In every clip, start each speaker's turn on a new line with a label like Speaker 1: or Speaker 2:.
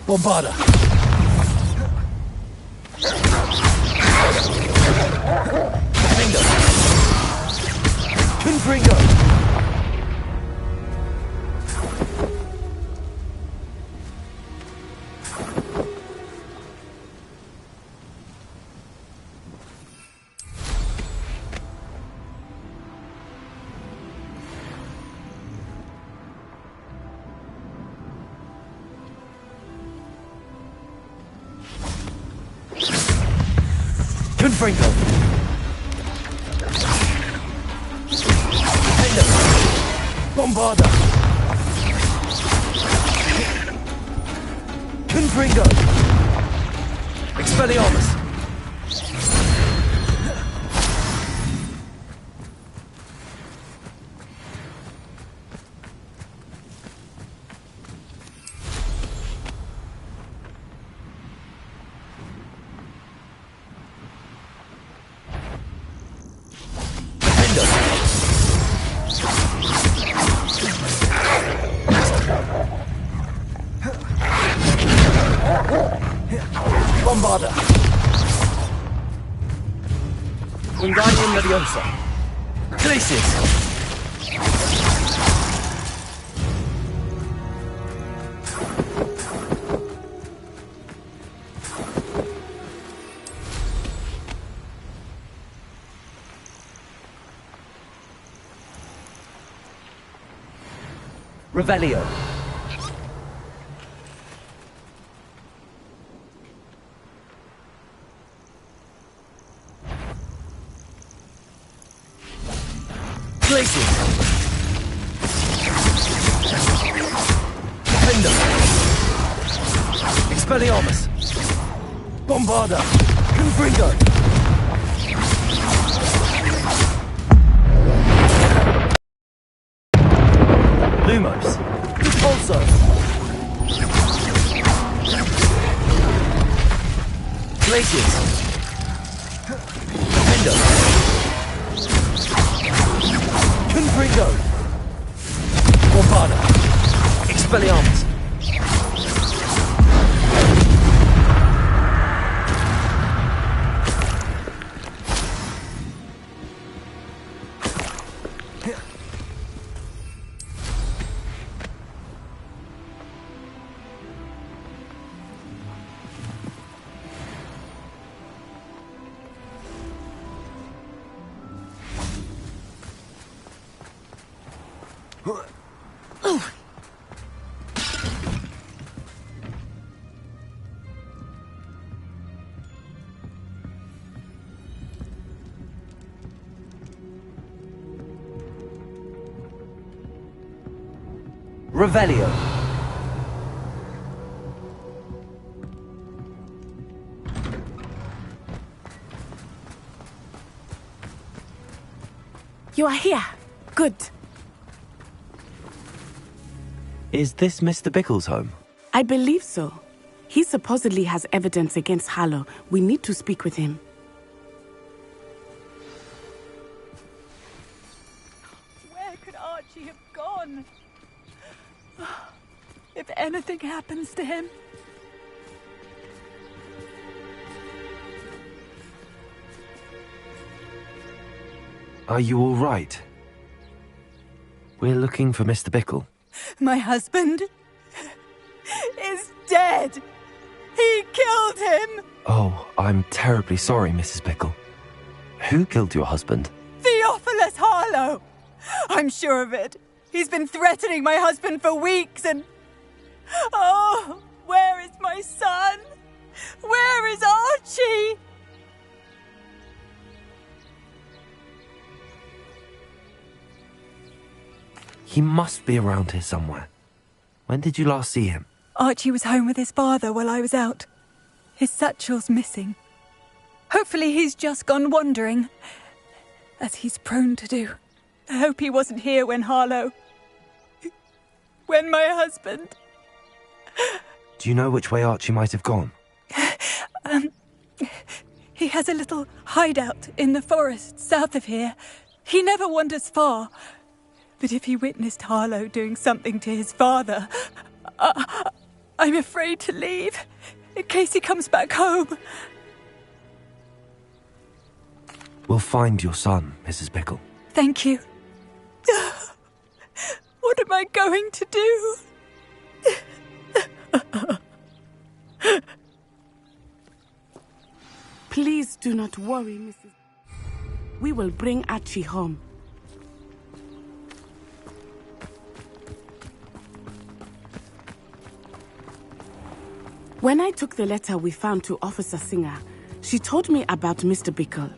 Speaker 1: Bombarda! Bingo! Confringo! Confringo! Bombarda! Confringo! Expelliarmus! Bombarda! Wingardium Leviosa! Glacius! Revelio! Glacius! Defender! Expelliarmus! Bombarda! Confringo! Lumos! Repulso! Glacius! Defender! Confringo! Bombarda! Expelliarmus! Revelio.
Speaker 2: You are here. Good.
Speaker 3: Is this Mr. Bickle's home?
Speaker 2: I believe so. He supposedly has evidence against Harlow. We need to speak with him.
Speaker 4: Where could Archie have gone? If anything happens to him...
Speaker 3: Are you all right? We're looking for Mr. Bickle.
Speaker 4: My husband is dead. He killed him.
Speaker 3: Oh, I'm terribly sorry, Mrs. Bickle. Who killed your husband?
Speaker 4: Theophilus Harlow. I'm sure of it. He's been threatening my husband for weeks and... Oh, where is my son? Where is Archie?
Speaker 3: He must be around here somewhere. When did you last see him?
Speaker 4: Archie was home with his father while I was out. His satchel's missing. Hopefully he's just gone wandering, as he's prone to do. I hope he wasn't here when Harlow... when my husband...
Speaker 3: Do you know which way Archie might have gone?
Speaker 4: He has a little hideout in the forest south of here. He never wanders far. But if he witnessed Harlow doing something to his father... I'm afraid to leave, in case he comes back home.
Speaker 3: We'll find your son, Mrs. Pickle.
Speaker 4: Thank you. What am I going to do?
Speaker 2: Please do not worry, Mrs. We will bring Archie home. When I took the letter we found to Officer Singer, she told me about Mr. Bickle.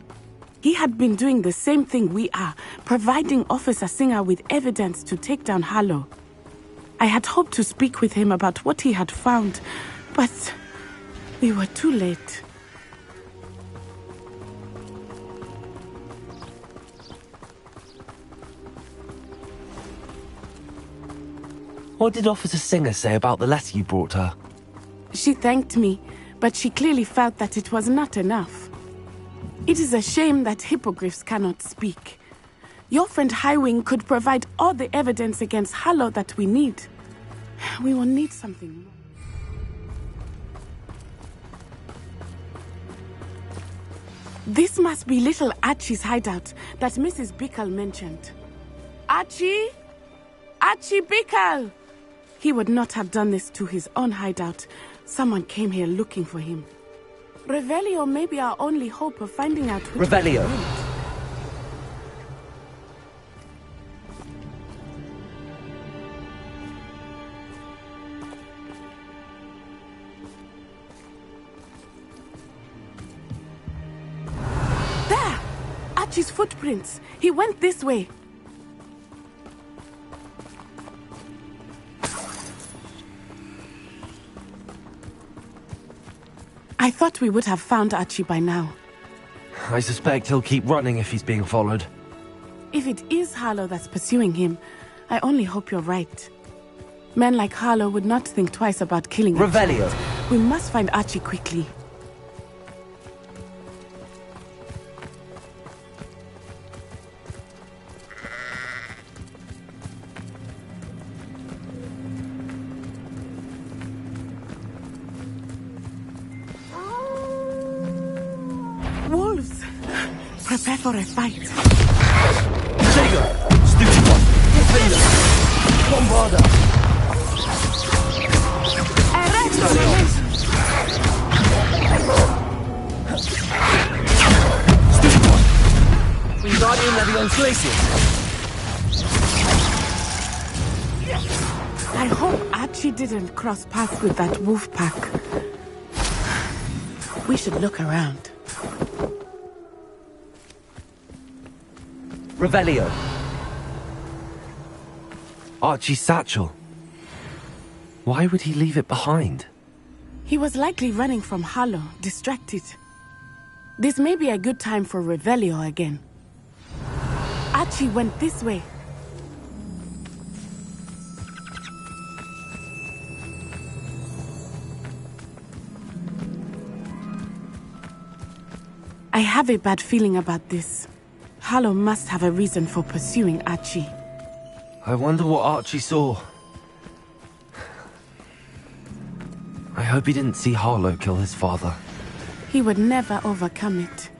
Speaker 2: He had been doing the same thing we are, providing Officer Singer with evidence to take down Harlow. I had hoped to speak with him about what he had found, but we were too late.
Speaker 3: What did Officer Singer say about the letter you brought her?
Speaker 2: She thanked me, but she clearly felt that it was not enough. It is a shame that hippogriffs cannot speak. Your friend Highwing could provide all the evidence against Harlow that we need. We will need something more. This must be little Archie's hideout that Mrs. Bickle mentioned. Archie? Archie Bickle! He would not have done this to his own hideout. Someone came here looking for him. Revelio may be our only hope of finding out which...
Speaker 1: Revelio.
Speaker 2: There! Archie's footprints. He went this way. I thought we would have found Archie by now.
Speaker 3: I suspect he'll keep running if he's being followed.
Speaker 2: If it is Harlow that's pursuing him, I only hope you're right. Men like Harlow would not think twice about killing a
Speaker 1: Revelio.
Speaker 2: child. We must find Archie quickly. Wolves! Prepare for a fight.
Speaker 1: Jago. Stupid one. Defender. Bombarda. Stupid one. Wingardium Leviosa.
Speaker 2: I hope Archie didn't cross paths with that wolf pack. We should look around.
Speaker 1: Revelio.
Speaker 3: Archie's satchel. Why would he leave it behind?
Speaker 2: He was likely running from Harlow, distracted. This may be a good time for Revelio again. Archie went this way. I have a bad feeling about this. Harlow must have a reason for pursuing Archie.
Speaker 3: I wonder what Archie saw. I hope he didn't see Harlow kill his father.
Speaker 2: He would never overcome it.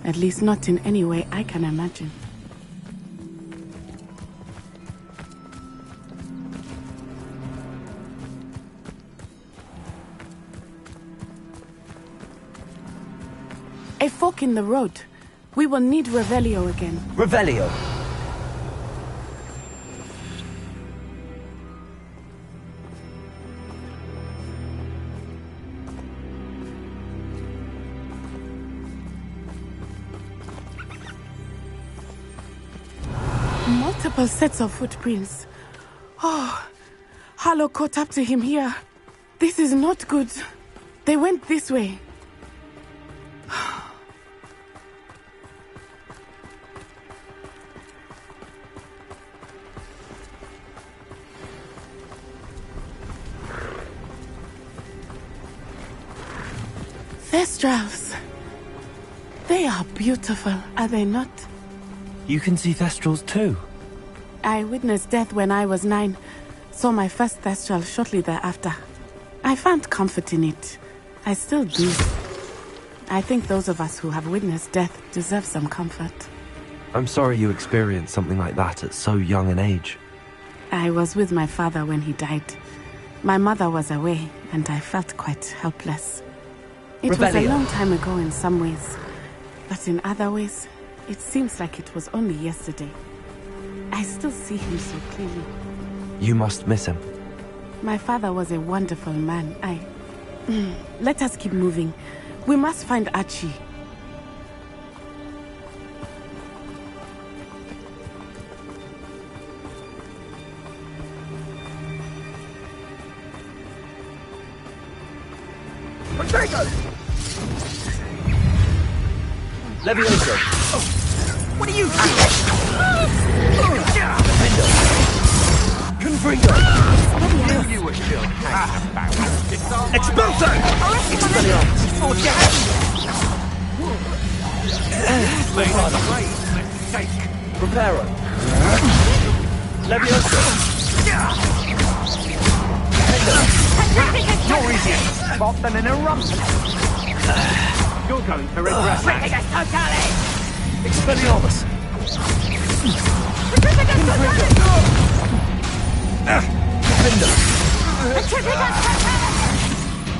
Speaker 2: At least not in any way I can imagine. A fork in the road. We will need Revelio again.
Speaker 1: Revelio.
Speaker 2: Multiple sets of footprints. Oh, Harlow caught up to him here. This is not good. They went this way. Thestrals. They are beautiful, are they not?
Speaker 3: You can see Thestrals too.
Speaker 2: I witnessed death when I was 9, Saw my first Thestral shortly thereafter. I found comfort in it. I still do. I think those of us who have witnessed death deserve some comfort.
Speaker 3: I'm sorry you experienced something like that at so young an age.
Speaker 2: I was with my father when he died. My mother was away, and I felt quite helpless. It was a long time ago in some ways, but in other ways, it seems like it was only yesterday. I still see him so clearly.
Speaker 3: You must miss him.
Speaker 2: My father was a wonderful man. Let us keep moving. We must find Archie.
Speaker 1: Potato! Levioso! What are you doing? Defender! Confringo! You were still hanging about. Expulso! Expelliarmus! Preparo! Levioso! You're easy! Spot them in a rump! You're going to regret that! Expelliarmus! Defender!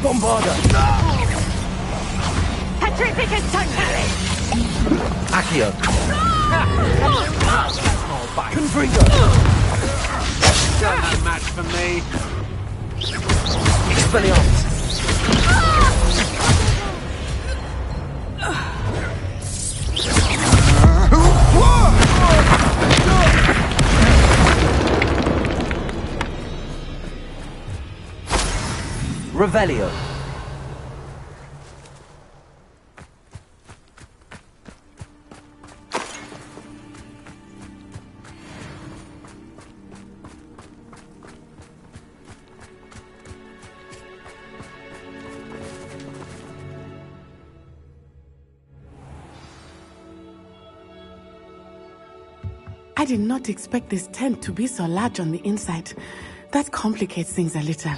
Speaker 1: Bombarda! Accio! Confringo!
Speaker 5: No match for me.
Speaker 1: Expelliarmus! Revelio.
Speaker 2: I did not expect this tent to be so large on the inside. That complicates things a little.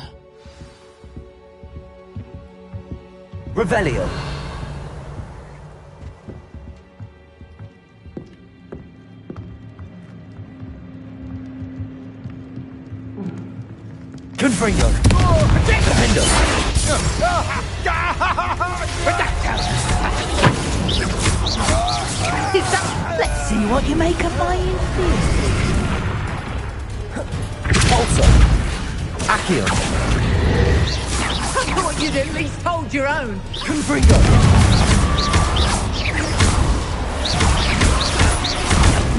Speaker 1: Revelio. Confringo. Defender.
Speaker 6: Let's see what you make of my inferior.
Speaker 1: Pulsar. Accio.
Speaker 6: I thought you'd at least hold your own.
Speaker 1: Confringo.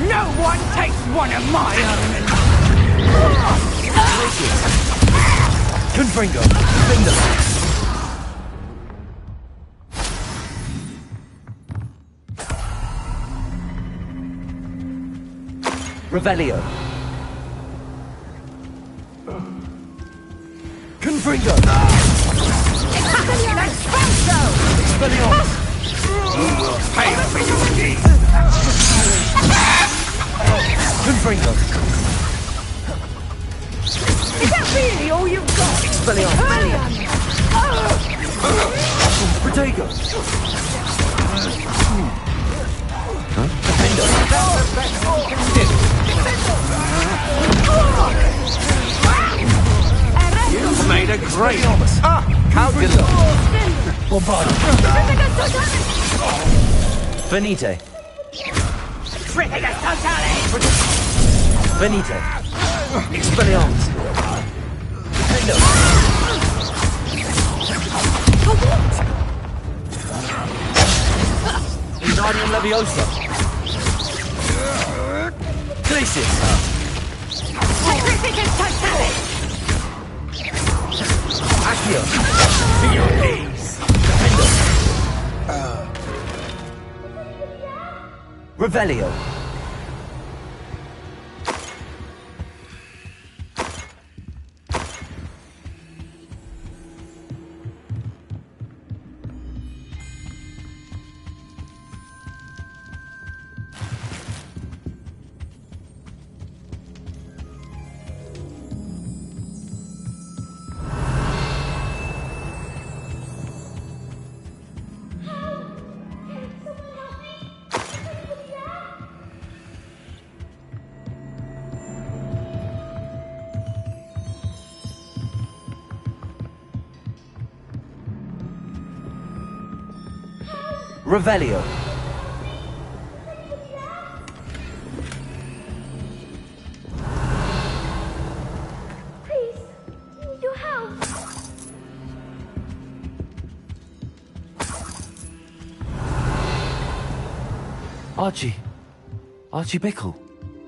Speaker 6: No one takes one of my own.
Speaker 1: Confringo. Defender. Revelio. Confringo. Expelliarmus.
Speaker 5: You will pay for your deeds.
Speaker 1: Confringo.
Speaker 6: Is that really all you've got?
Speaker 1: Expelliarmus. Protego. Defender.
Speaker 5: You've made a great.
Speaker 1: How good luck. Bombarda. Venite. Venite. Expelliarmus. Defender. Wingardium Leviosa. Glacius. Accio. To your knees. Defender. Revelio.
Speaker 3: Revelio.
Speaker 7: Please, I need your help.
Speaker 3: Archie. Archie Bickle.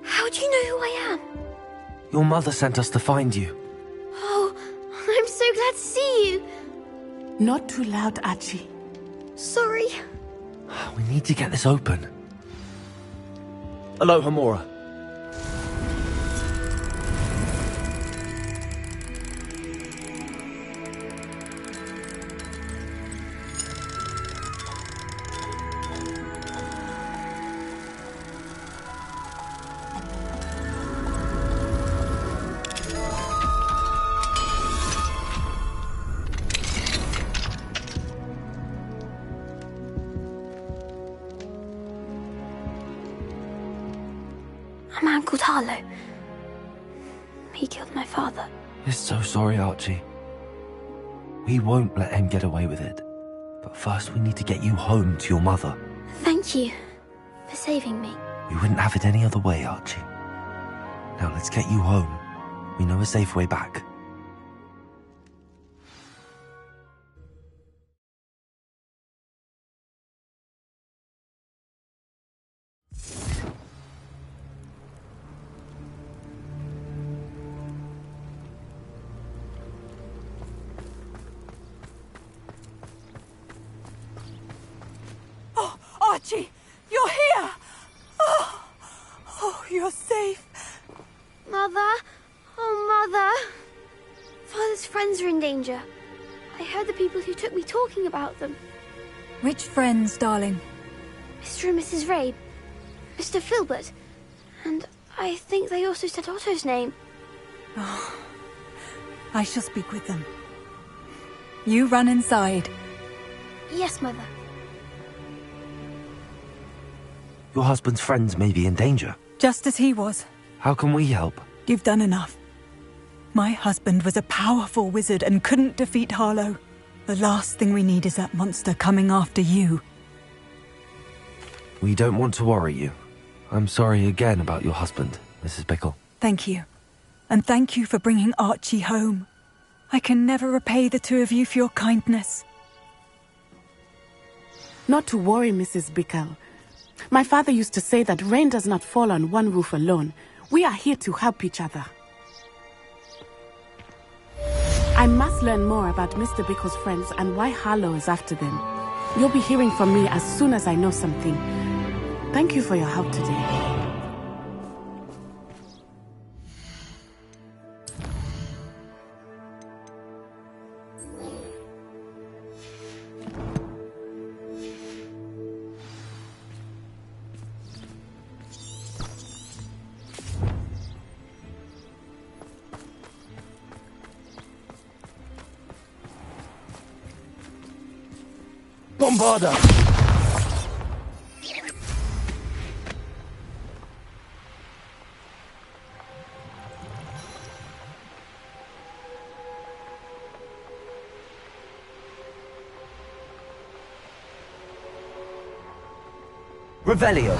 Speaker 7: How do you know who I am?
Speaker 3: Your mother sent us to find you.
Speaker 7: Oh, I'm so glad to see you.
Speaker 2: Not too loud, Archie.
Speaker 7: Sorry.
Speaker 3: We need to get this open. Aloha, Mora.
Speaker 7: A man called Harlow. He killed my father.
Speaker 3: We're so sorry, Archie. We won't let him get away with it. But first we need to get you home to your mother.
Speaker 7: Thank you for saving me.
Speaker 3: We wouldn't have it any other way, Archie. Now let's get you home. We know a safe way back.
Speaker 4: Oh, Archie, you're here! Oh, you're safe.
Speaker 7: Mother? Oh, Mother. Father's friends are in danger. I heard the people who took me talking about them.
Speaker 4: Which friends, darling?
Speaker 7: Mr. and Mrs. Rabe, Mr. Filbert, and I think they also said Otto's name.
Speaker 4: Oh, I shall speak with them. You run inside.
Speaker 7: Yes, Mother.
Speaker 3: Your husband's friends may be in danger.
Speaker 4: Just as he was.
Speaker 3: How can we help?
Speaker 4: You've done enough. My husband was a powerful wizard and couldn't defeat Harlow. The last thing we need is that monster coming after you.
Speaker 3: We don't want to worry you. I'm sorry again about your husband, Mrs. Bickle.
Speaker 4: Thank you. And thank you for bringing Archie home. I can never repay the two of you for your kindness.
Speaker 2: Not to worry, Mrs. Bickle. My father used to say that rain does not fall on one roof alone. We are here to help each other. I must learn more about Mr. Bickle's friends and why Harlow is after them. You'll be hearing from me as soon as I know something. Thank you for your help today.
Speaker 3: Bombarda! Revelio!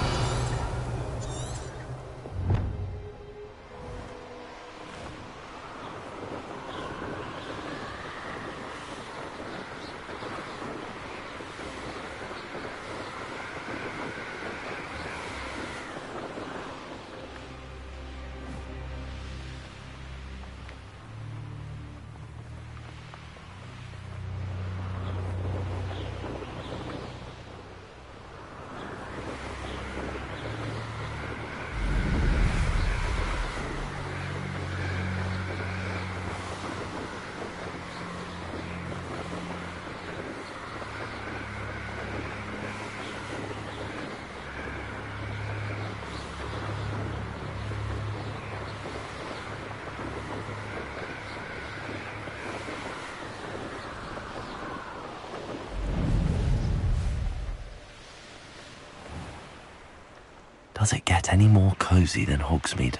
Speaker 3: Does it get any more cozy than Hogsmeade?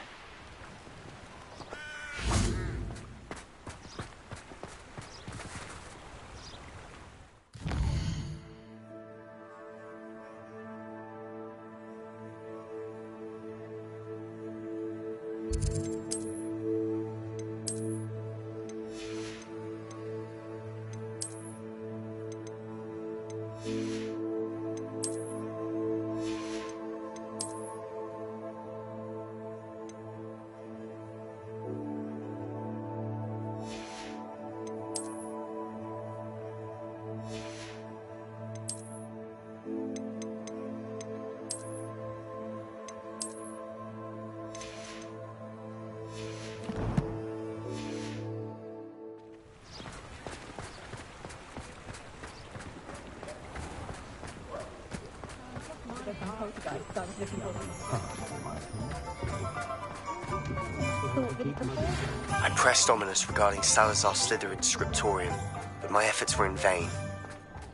Speaker 8: I pressed Ominous regarding Salazar Slytherin's scriptorium, but my efforts were in vain.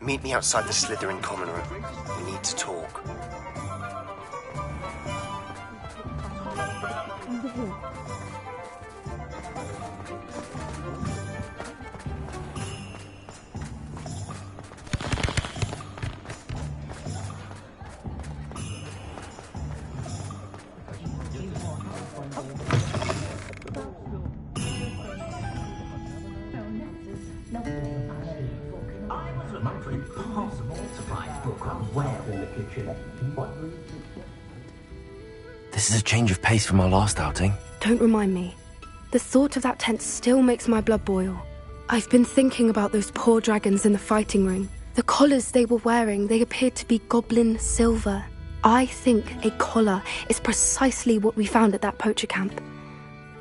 Speaker 8: Meet me outside the Slytherin common room. We need to talk.
Speaker 3: This is a change of pace from our last outing.
Speaker 9: Don't remind me. The thought of that tent still makes my blood boil. I've been thinking about those poor dragons in the fighting room. The collars they were wearing, they appeared to be goblin silver. I think a collar is precisely what we found at that poacher camp.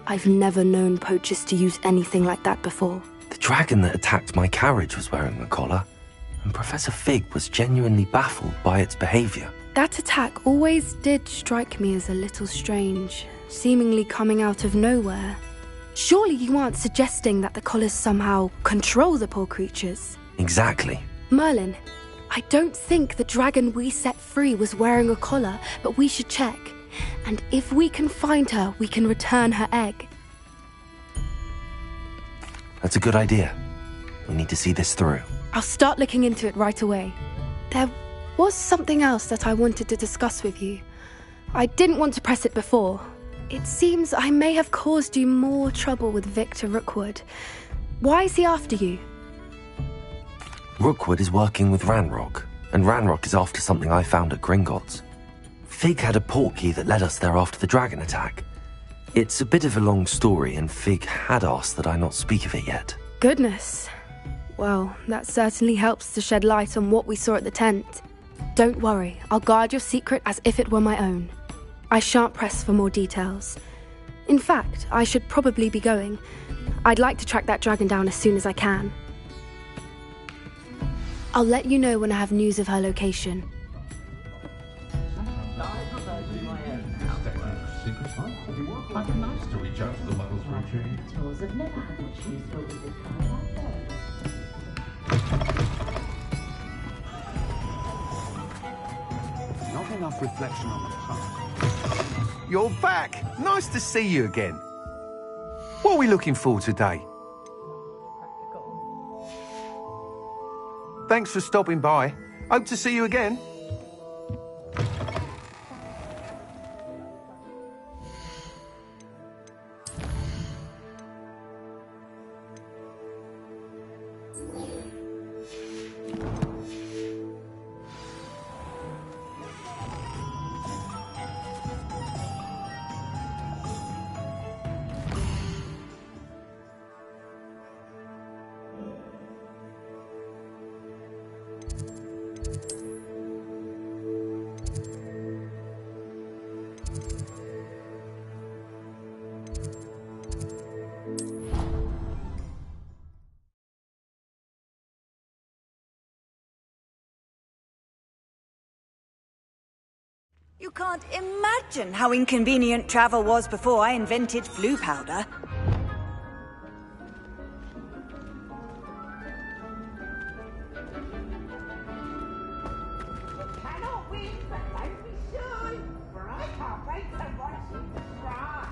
Speaker 9: I've never known poachers to use anything like that before.
Speaker 3: The dragon that attacked my carriage was wearing a collar, and Professor Fig was genuinely baffled by its behavior.
Speaker 9: That attack always did strike me as a little strange, seemingly coming out of nowhere. Surely you aren't suggesting that the collars somehow control the poor creatures?
Speaker 3: Exactly.
Speaker 9: Merlin, I don't think the dragon we set free was wearing a collar, but we should check. And if we can find her, we can return her egg.
Speaker 3: That's a good idea. We need to see this through.
Speaker 9: I'll start looking into it right away. There was something else that I wanted to discuss with you. I didn't want to press it before. It seems I may have caused you more trouble with Victor Rookwood. Why is he after you?
Speaker 3: Rookwood is working with Ranrock, and Ranrock is after something I found at Gringotts. Fig had a portkey that led us there after the dragon attack. It's a bit of a long story, and Fig had asked that I not speak of it yet.
Speaker 9: Goodness. Well, that certainly helps to shed light on what we saw at the tent. Don't worry, I'll guard your secret as if it were my own. I shan't press for more details. In fact, I should probably be going. I'd like to track that dragon down as soon as I can. I'll let you know when I have news of her location.
Speaker 5: Not enough reflection on the past.
Speaker 1: You're back! Nice to see you again. What are we looking for today? Thanks for stopping by. Hope to see you again.
Speaker 6: You can't imagine how inconvenient travel was before I invented flu powder.
Speaker 10: Cannot win, but don't be shy, for I can't wait to watch you try.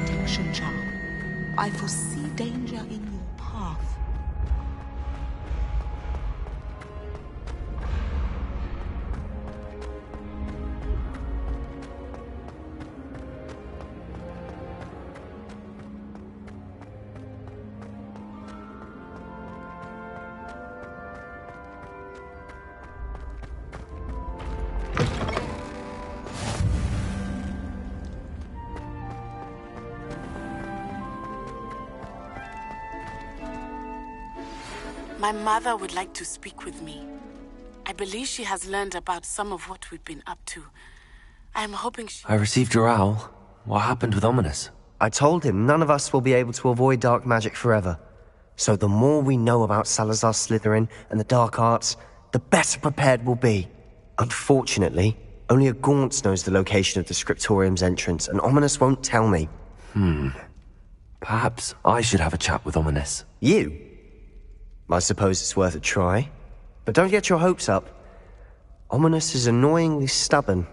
Speaker 11: Protection charm. I foresee danger in your path.
Speaker 2: My mother would like to speak with me. I believe she has learned about some of what we've been up to. I'm hoping she...
Speaker 3: I received your owl. What happened with Ominous?
Speaker 8: I told him none of us will be able to avoid dark magic forever. So the more we know about Salazar Slytherin and the dark arts, the better prepared we'll be. Unfortunately, only a Gaunt knows the location of the Scriptorium's entrance, and Ominous won't tell me.
Speaker 3: Perhaps I should have a chat with Ominous.
Speaker 8: You? I suppose it's worth a try. But don't get your hopes up. Ominous is annoyingly stubborn.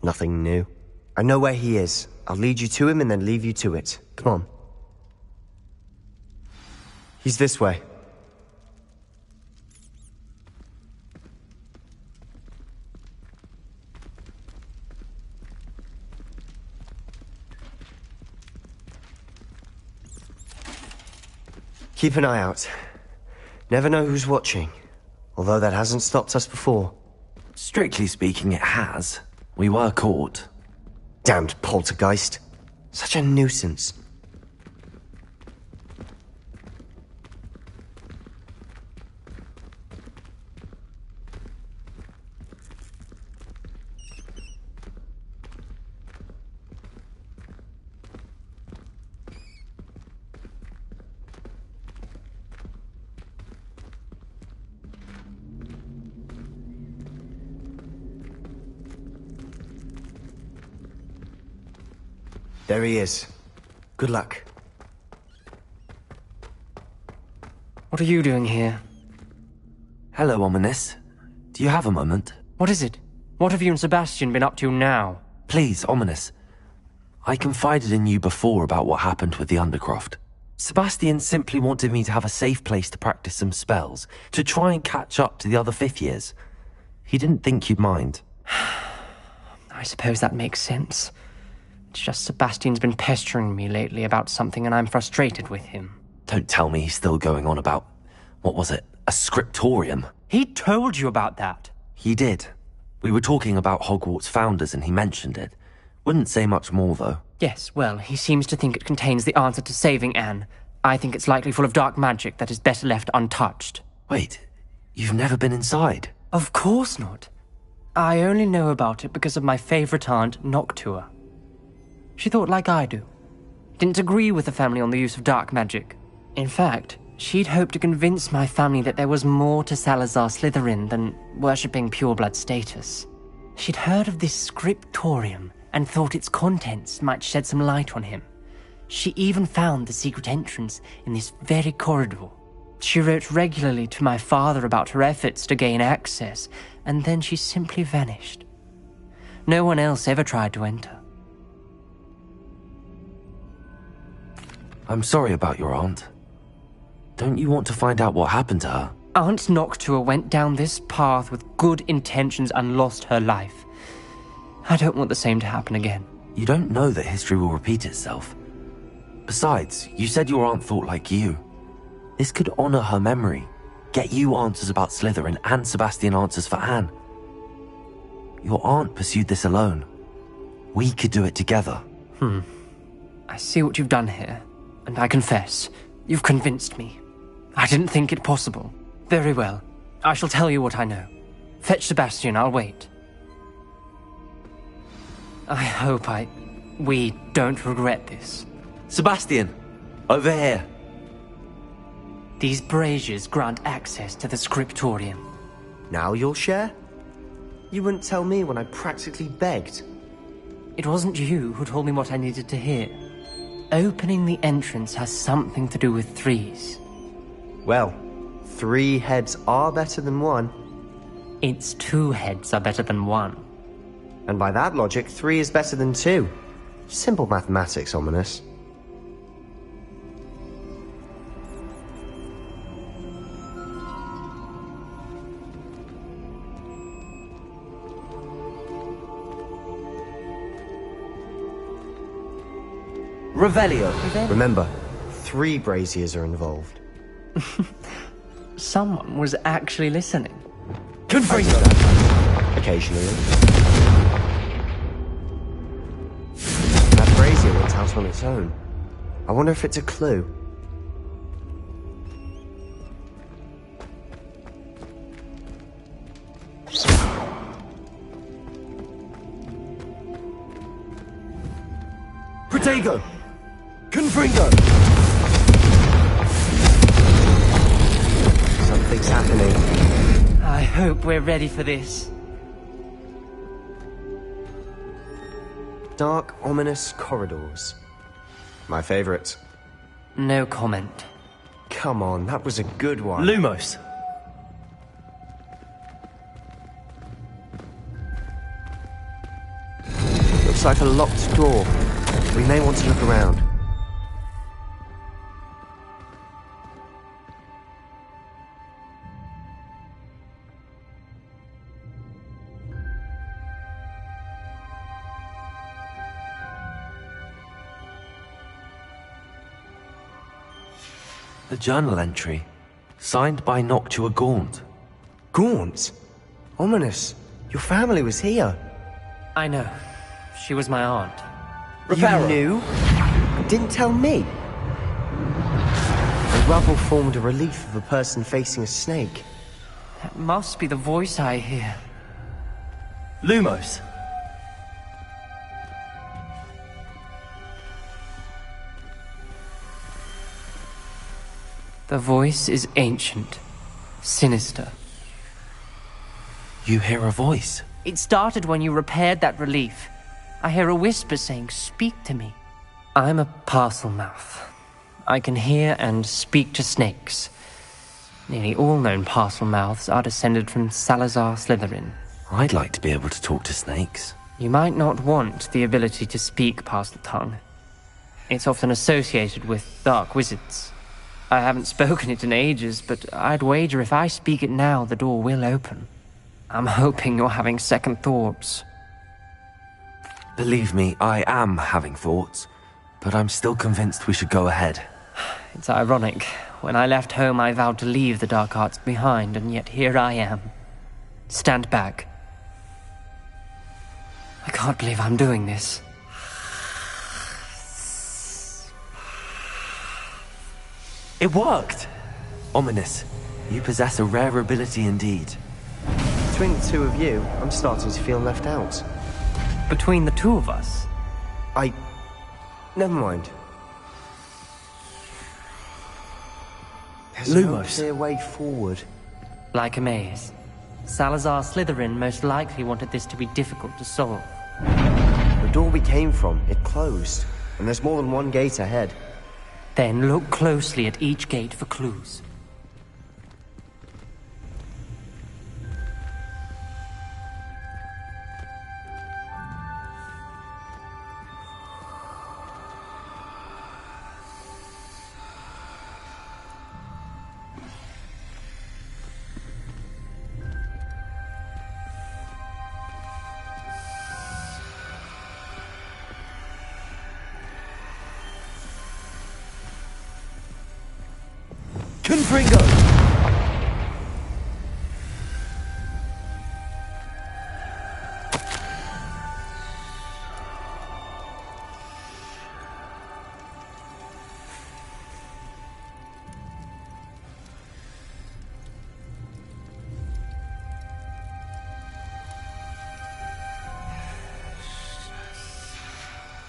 Speaker 8: Nothing new. I know where he is. I'll lead you to him and then leave you to it. Come on. He's this way. Keep an eye out. Never know who's watching. Although that hasn't stopped us before.
Speaker 3: Strictly speaking, it has. We were caught.
Speaker 8: Damned poltergeist. Such a nuisance. There he is. Good luck.
Speaker 12: What are you doing here?
Speaker 3: Hello, Ominous. Do you have a moment?
Speaker 12: What is it? What have you and Sebastian been up to now?
Speaker 3: Please, Ominous. I confided in you before about what happened with the Undercroft. Sebastian simply wanted me to have a safe place to practice some spells, to try and catch up to the other fifth years. He didn't think you'd mind.
Speaker 12: I suppose that makes sense. It's just Sebastian's been pestering me lately about something and I'm frustrated with him.
Speaker 3: Don't tell me he's still going on about, what was it, a scriptorium?
Speaker 12: He told you about that.
Speaker 3: He did. We were talking about Hogwarts founders and he mentioned it. Wouldn't say much more, though.
Speaker 12: Yes, well, he seems to think it contains the answer to saving Anne. I think it's likely full of dark magic that is better left untouched.
Speaker 3: Wait, you've never been inside?
Speaker 12: Of course not. I only know about it because of my favourite aunt, Noctua. She thought like I do. Didn't agree with the family on the use of dark magic. In fact, she'd hoped to convince my family that there was more to Salazar Slytherin than worshipping pureblood status. She'd heard of this scriptorium and thought its contents might shed some light on him. She even found the secret entrance in this very corridor. She wrote regularly to my father about her efforts to gain access, and then she simply vanished. No one else ever tried to enter.
Speaker 3: I'm sorry about your aunt. Don't you want to find out what happened to her?
Speaker 12: Aunt Noctua went down this path with good intentions and lost her life. I don't want the same to happen again.
Speaker 3: You don't know that history will repeat itself. Besides, you said your aunt thought like you. This could honor her memory, get you answers about Slytherin and Sebastian answers for Anne. Your aunt pursued this alone. We could do it together.
Speaker 12: I see what you've done here. And I confess, you've convinced me. I didn't think it possible. Very well. I shall tell you what I know. Fetch Sebastian, I'll wait. I hope we don't regret this.
Speaker 3: Sebastian! Over here!
Speaker 12: These braziers grant access to the scriptorium.
Speaker 8: Now you'll share? You wouldn't tell me when I practically begged.
Speaker 12: It wasn't you who told me what I needed to hear. Opening the entrance has something to do with threes.
Speaker 8: Well, 3 heads are better than 1.
Speaker 12: It's 2 heads are better than 1.
Speaker 8: And by that logic, 3 is better than 2. Simple mathematics, Ominous.
Speaker 3: Revelio.
Speaker 8: Remember, 3 braziers are involved.
Speaker 12: Someone was actually listening.
Speaker 3: Confirm.
Speaker 8: Occasionally. That brazier went out on its own. I wonder if it's a clue.
Speaker 3: Protego! Confringo!
Speaker 8: Something's happening.
Speaker 12: I hope we're ready for this.
Speaker 8: Dark, ominous corridors. My favorite.
Speaker 12: No comment.
Speaker 8: Come on, that was a good one.
Speaker 3: Lumos!
Speaker 8: Looks like a locked door. We may want to look around.
Speaker 3: A journal entry, signed by Noctua Gaunt.
Speaker 8: Gaunt? Ominous. Your family was here.
Speaker 12: I know. She was my aunt.
Speaker 8: You knew? Didn't tell me. The rubble formed a relief of a person facing a snake.
Speaker 12: That must be the voice I hear.
Speaker 3: Lumos!
Speaker 12: The voice is ancient, sinister.
Speaker 3: You hear a voice?
Speaker 12: It started when you repaired that relief. I hear a whisper saying, "Speak to me." I'm a parcel mouth. I can hear and speak to snakes. Nearly all known parcel mouths are descended from Salazar Slytherin.
Speaker 3: I'd like to be able to talk to snakes.
Speaker 12: You might not want the ability to speak parcel tongue. It's often associated with dark wizards. I haven't spoken it in ages, but I'd wager if I speak it now, the door will open. I'm hoping you're having second thoughts.
Speaker 3: Believe me, I am having thoughts, but I'm still convinced we should go ahead.
Speaker 12: It's ironic. When I left home, I vowed to leave the dark arts behind, and yet here I am. Stand back. I can't believe I'm doing this.
Speaker 3: It worked! Ominous, you possess a rare ability indeed.
Speaker 8: Between the two of you, I'm starting to feel left out.
Speaker 12: Between the two of us?
Speaker 8: Never mind. There's no
Speaker 3: Lumos.
Speaker 8: clear way forward.
Speaker 12: Like a maze. Salazar Slytherin most likely wanted this to be difficult to solve.
Speaker 8: The door we came from, it closed. And there's more than one gate ahead.
Speaker 12: Then look closely at each gate for clues.
Speaker 3: Confringo!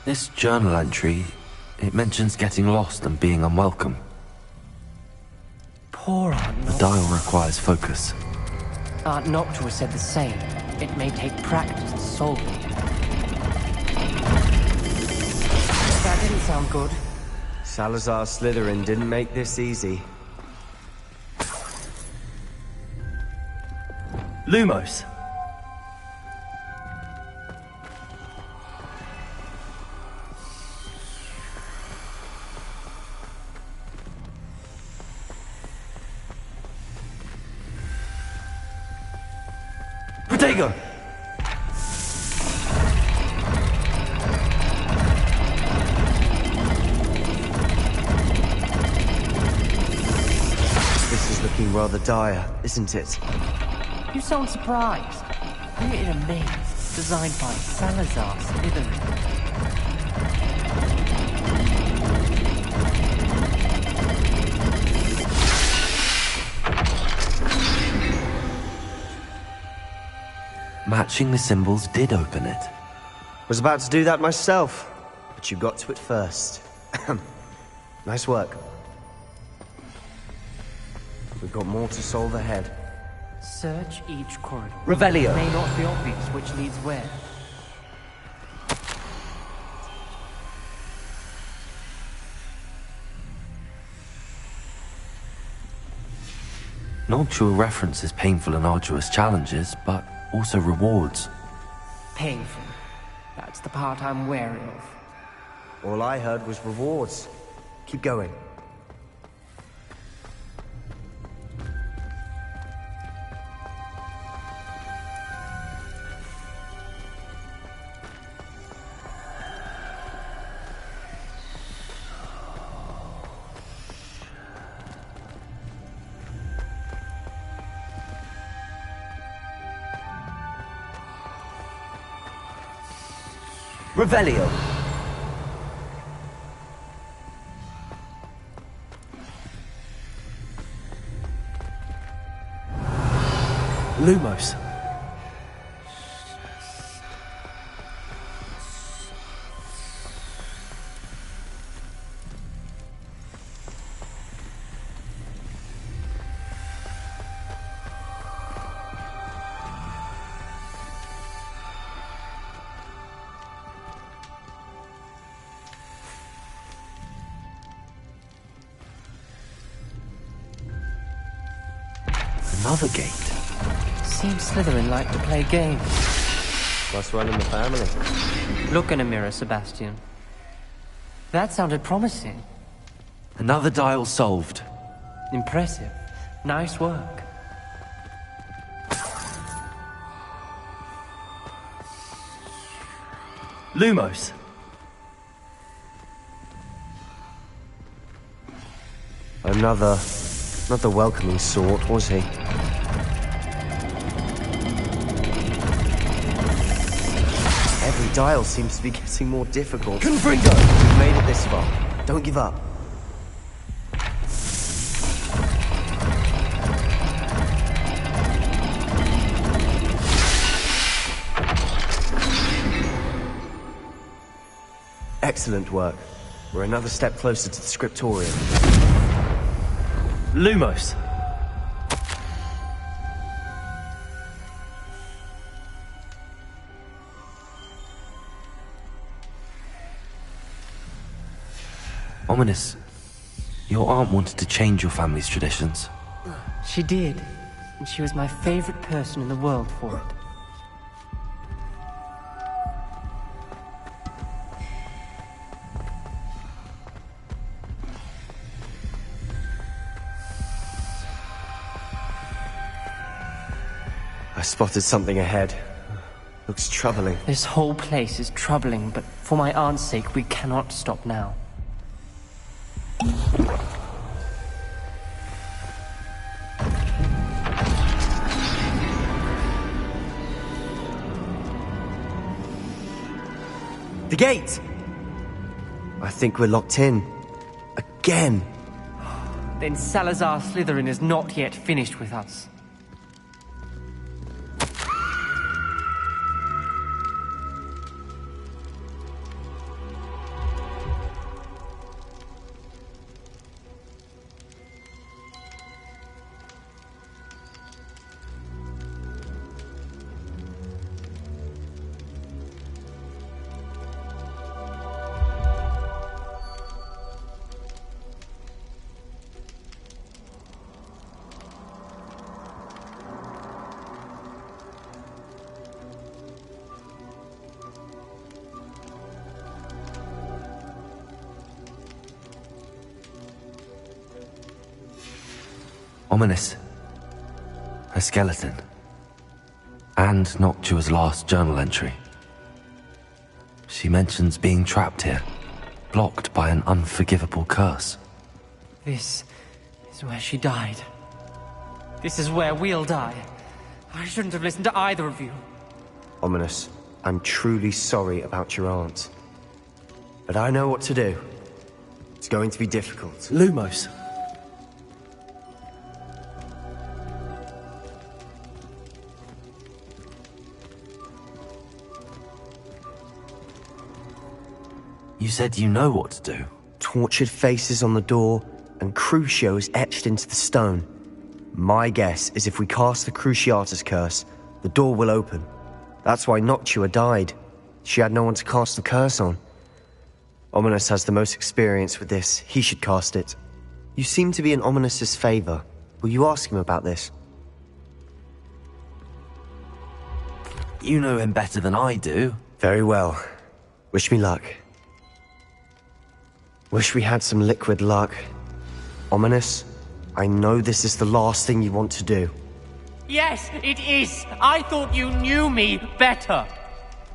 Speaker 3: This journal entry, it mentions getting lost and being unwelcome.
Speaker 12: Poor Aunt
Speaker 3: The
Speaker 12: Noctua.
Speaker 3: dial requires focus.
Speaker 12: Aunt Noctua said the same. It may take practice to solve it. That didn't sound good.
Speaker 8: Salazar Slytherin didn't make this easy.
Speaker 3: Lumos! Protego!
Speaker 8: This is looking rather dire, isn't it?
Speaker 12: You sound surprised. We're in a maze designed by Salazar Slytherin.
Speaker 3: Matching the symbols did open it.
Speaker 8: Was about to do that myself. But you got to it first. Nice work. We've got more to solve ahead.
Speaker 12: Search each corridor.
Speaker 8: Revelio.
Speaker 12: It may not be obvious which leads where.
Speaker 3: Noctua references painful and arduous challenges, but also rewards.
Speaker 12: Painful. That's the part I'm wary of.
Speaker 8: All I heard was rewards. Keep going. Revelio.
Speaker 3: Lumos. Another gate.
Speaker 12: Seems Slytherin like to play games.
Speaker 8: Must run in the family.
Speaker 12: Look in a mirror, Sebastian. That sounded promising.
Speaker 3: Another dial solved.
Speaker 12: Impressive. Nice work.
Speaker 3: Lumos.
Speaker 8: Another welcoming sort, was he? Every dial seems to be getting more difficult.
Speaker 3: Confringo!
Speaker 8: We've made it this far. Don't give up. Excellent work. We're another step closer to the scriptorium.
Speaker 3: Lumos. Ominous. Your aunt wanted to change your family's traditions.
Speaker 12: She did. And she was my favorite person in the world for it.
Speaker 8: I spotted something ahead. Looks troubling.
Speaker 12: This whole place is troubling, but for my aunt's sake, we cannot stop now.
Speaker 8: The gate! I think we're locked in. Again!
Speaker 12: Then Salazar Slytherin is not yet finished with us.
Speaker 3: Ominous. A skeleton. And Noctua's last journal entry. She mentions being trapped here, blocked by an unforgivable curse.
Speaker 12: This is where she died. This is where we'll die. I shouldn't have listened to either of you.
Speaker 8: Ominous, I'm truly sorry about your aunt. But I know what to do. It's going to be difficult.
Speaker 3: Lumos. You said you know what to do.
Speaker 8: Tortured faces on the door, and Crucio is etched into the stone. My guess is if we cast the Cruciatus curse, the door will open. That's why Noctua died. She had no one to cast the curse on. Ominous has the most experience with this. He should cast it. You seem to be in Ominous's favor. Will you ask him about this?
Speaker 3: You know him better than I do.
Speaker 8: Very well. Wish me luck. Wish we had some liquid luck. Ominous, I know this is the last thing you want to do.
Speaker 12: Yes, it is. I thought you knew me better.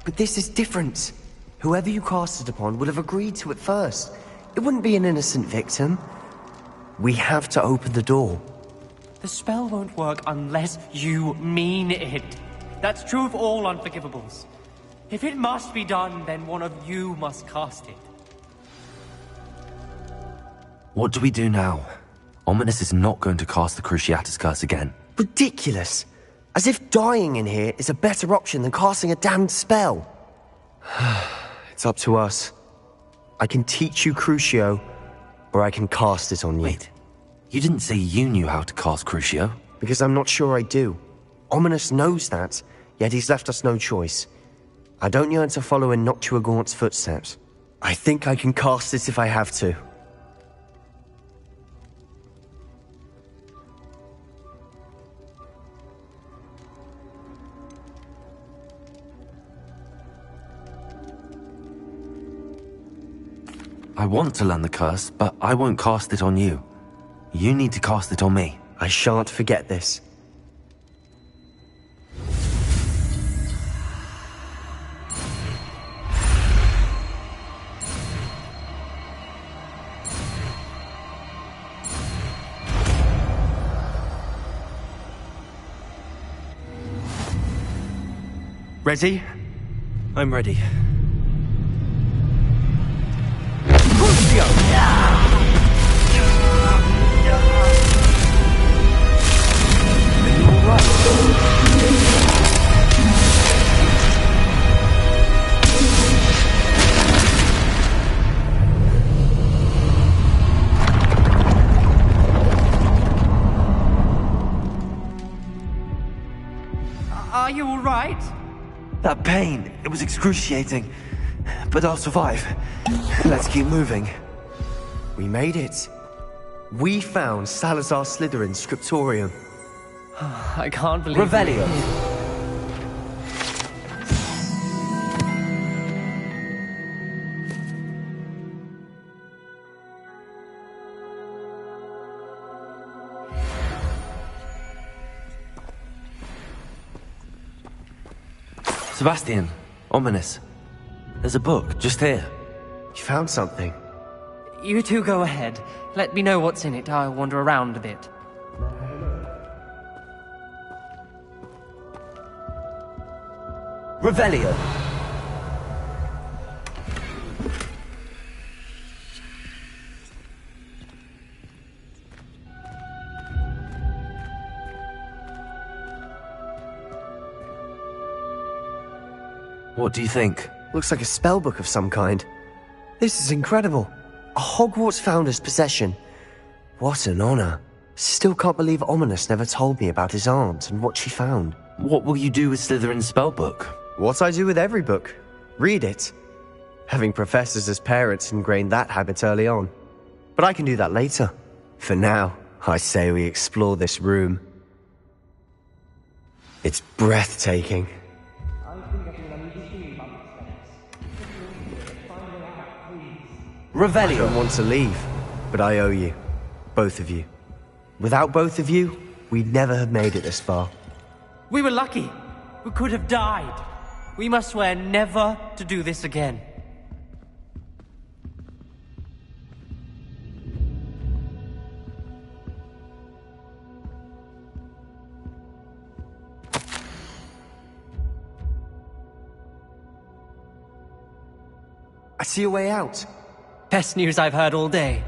Speaker 8: But this is different. Whoever you cast it upon would have agreed to it first. It wouldn't be an innocent victim. We have to open the door.
Speaker 12: The spell won't work unless you mean it. That's true of all unforgivables. If it must be done, then one of you must cast it.
Speaker 3: What do we do now? Ominous is not going to cast the Cruciatus curse again.
Speaker 8: Ridiculous. As if dying in here is a better option than casting a damned spell. It's up to us. I can teach you Crucio, or I can cast it on you.
Speaker 3: Wait, you didn't say you knew how to cast Crucio?
Speaker 8: Because I'm not sure I do. Ominous knows that, yet he's left us no choice. I don't yearn to follow in Noctua Gaunt's footsteps. I think I can cast it if I have to.
Speaker 3: I want to learn the curse, but I won't cast it on you. You need to cast it on me.
Speaker 8: I shan't forget this.
Speaker 3: Ready? I'm ready.
Speaker 12: Are you all right?
Speaker 3: That pain, it was excruciating. But I'll survive. Let's keep moving.
Speaker 8: We made it. We found Salazar Slytherin's scriptorium.
Speaker 12: I can't believe
Speaker 3: Revelio. Sebastian, Ominous. There's a book, just here.
Speaker 8: You found something?
Speaker 12: You two go ahead. Let me know what's in it. I'll wander around a bit.
Speaker 3: Revelio. What do you think?
Speaker 8: Looks like a spellbook of some kind. This is incredible. A Hogwarts founder's possession. What an honor. Still can't believe Ominous never told me about his aunt and what she found.
Speaker 3: What will you do with Slytherin's spellbook?
Speaker 8: What I do with every book. Read it. Having professors as parents ingrained that habit early on. But I can do that later. For now, I say we explore this room. It's breathtaking.
Speaker 3: Revelio.
Speaker 8: I don't want to leave, but I owe you. Both of you. Without both of you, we'd never have made it this far.
Speaker 12: We were lucky. We could have died. We must swear never to do this again.
Speaker 8: I see a way out.
Speaker 12: Best news I've heard all day.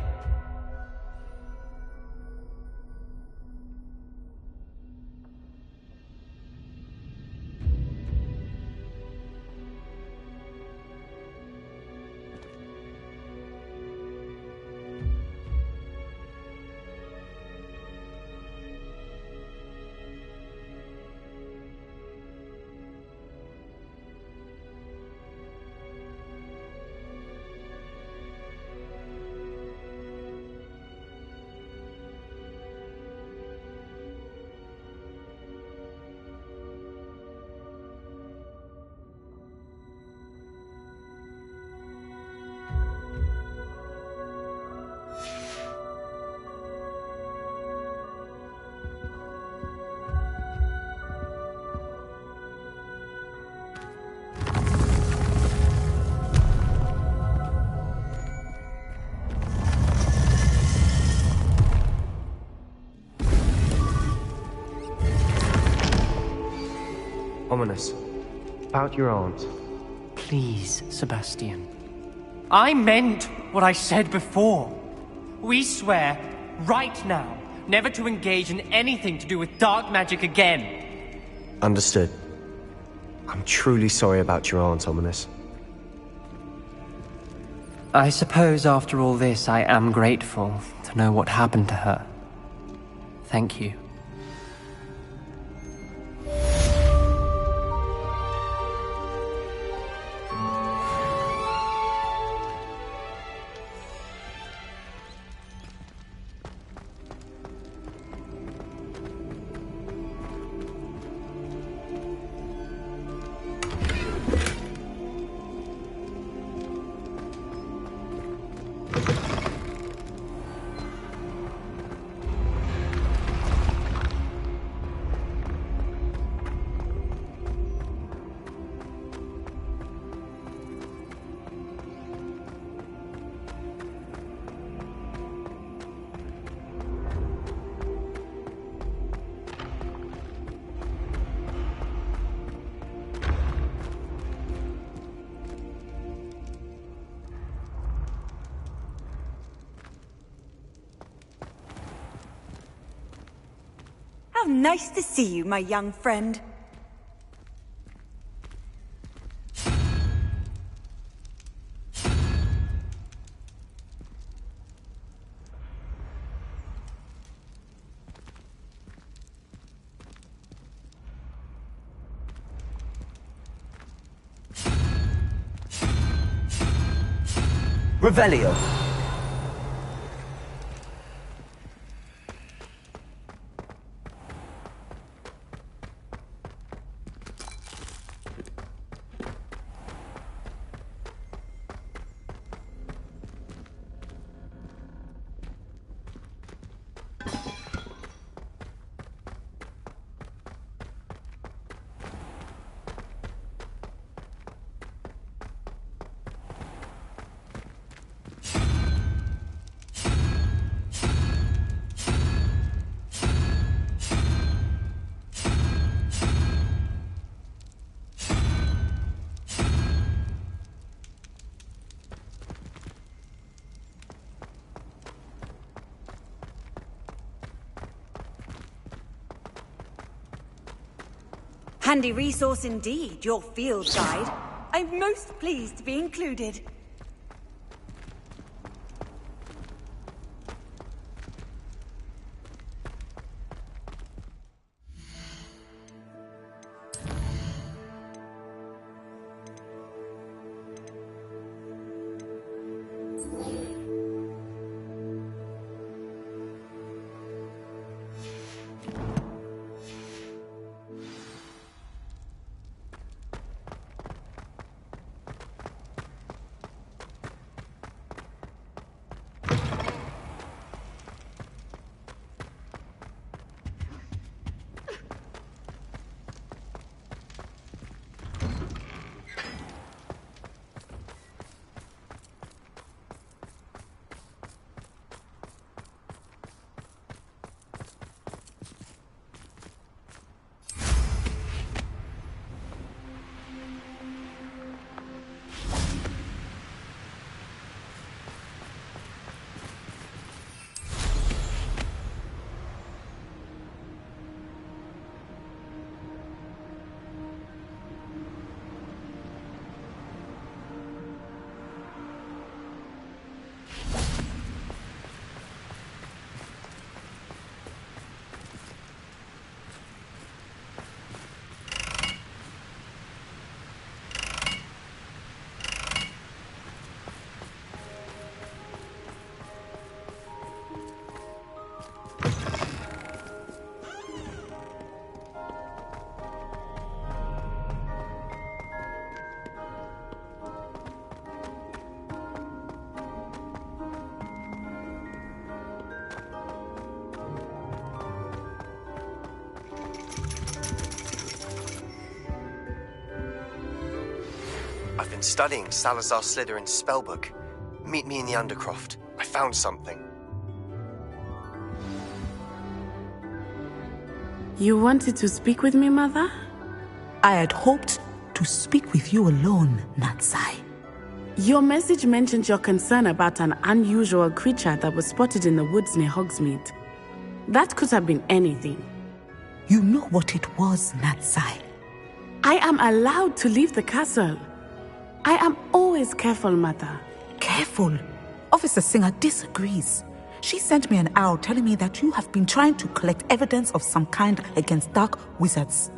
Speaker 8: Ominous. About your aunt.
Speaker 12: Please, Sebastian. I meant what I said before. We swear, right now, never to engage in anything to do with dark magic again.
Speaker 8: Understood. I'm truly sorry about your aunt, Ominous.
Speaker 12: I suppose after all this, I am grateful to know what happened to her. Thank you.
Speaker 6: How nice to see you, my young friend.
Speaker 8: Revelio.
Speaker 6: Handy resource indeed, your field guide. I'm most pleased to be included.
Speaker 8: I've been studying Salazar Slytherin's spellbook. Meet me in the Undercroft. I found something.
Speaker 2: You wanted to speak with me, Mother?
Speaker 13: I had hoped to speak with you alone, Natsai.
Speaker 2: Your message mentioned your concern about an unusual creature that was spotted in the woods near Hogsmeade. That could have been anything.
Speaker 13: You know what it was, Natsai.
Speaker 2: I am allowed to leave the castle. I am always careful, Mother.
Speaker 13: Careful? Officer Singer disagrees. She sent me an owl telling me that you have been trying to collect evidence of some kind against dark wizards.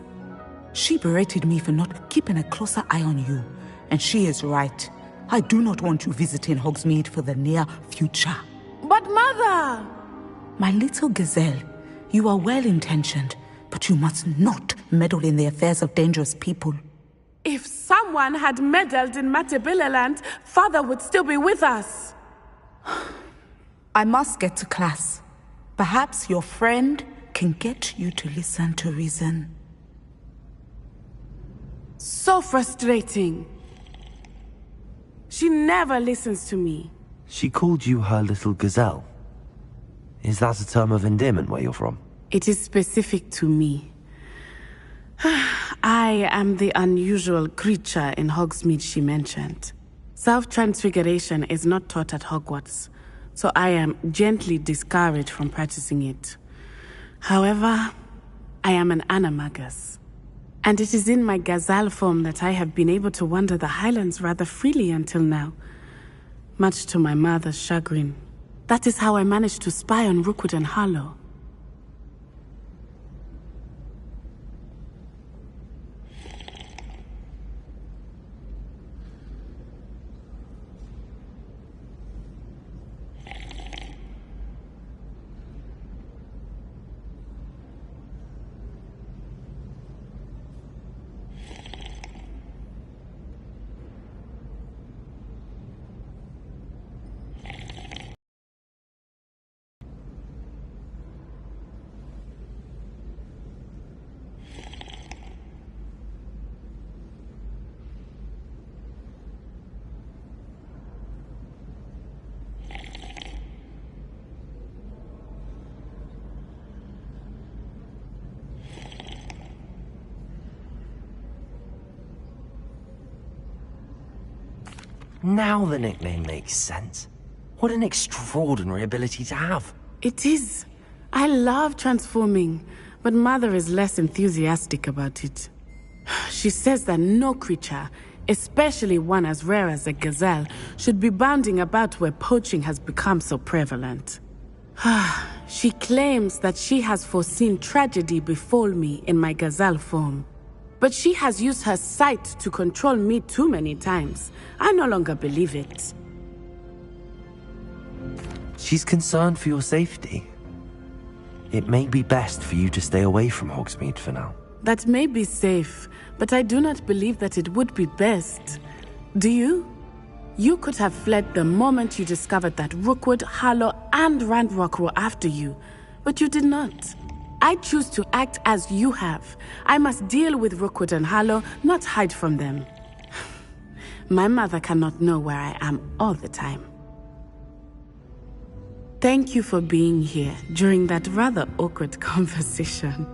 Speaker 13: She berated me for not keeping a closer eye on you, and she is right. I do not want you visiting Hogsmeade for the near future.
Speaker 2: But Mother!
Speaker 13: My little gazelle, you are well-intentioned, but you must not meddle in the affairs of dangerous people.
Speaker 2: If someone had meddled in Matabeleland, Father would still be with us.
Speaker 13: I must get to class. Perhaps your friend can get you to listen to reason.
Speaker 2: So frustrating. She never listens to me.
Speaker 3: She called you her little gazelle. Is that a term of endearment where you're from?
Speaker 2: It is specific to me. I am the unusual creature in Hogsmeade she mentioned. Self-transfiguration is not taught at Hogwarts, so I am gently discouraged from practicing it. However, I am an animagus. And it is in my gazelle form that I have been able to wander the highlands rather freely until now. Much to my mother's chagrin. That is how I managed to spy on Rookwood and Harlow.
Speaker 3: Now the nickname makes sense. What an extraordinary ability to have.
Speaker 2: It is. I love transforming, but Mother is less enthusiastic about it. She says that no creature, especially one as rare as a gazelle, should be bounding about where poaching has become so prevalent. She claims that she has foreseen tragedy befall me in my gazelle form. But she has used her sight to control me too many times. I no longer believe it.
Speaker 3: She's concerned for your safety. It may be best for you to stay away from Hogsmeade for now.
Speaker 2: That may be safe, but I do not believe that it would be best. Do you? You could have fled the moment you discovered that Rookwood, Harlow, and Ranrock were after you, but you did not. I choose to act as you have. I must deal with Rookwood and Harlow, not hide from them. My mother cannot know where I am all the time. Thank you for being here during that rather awkward conversation.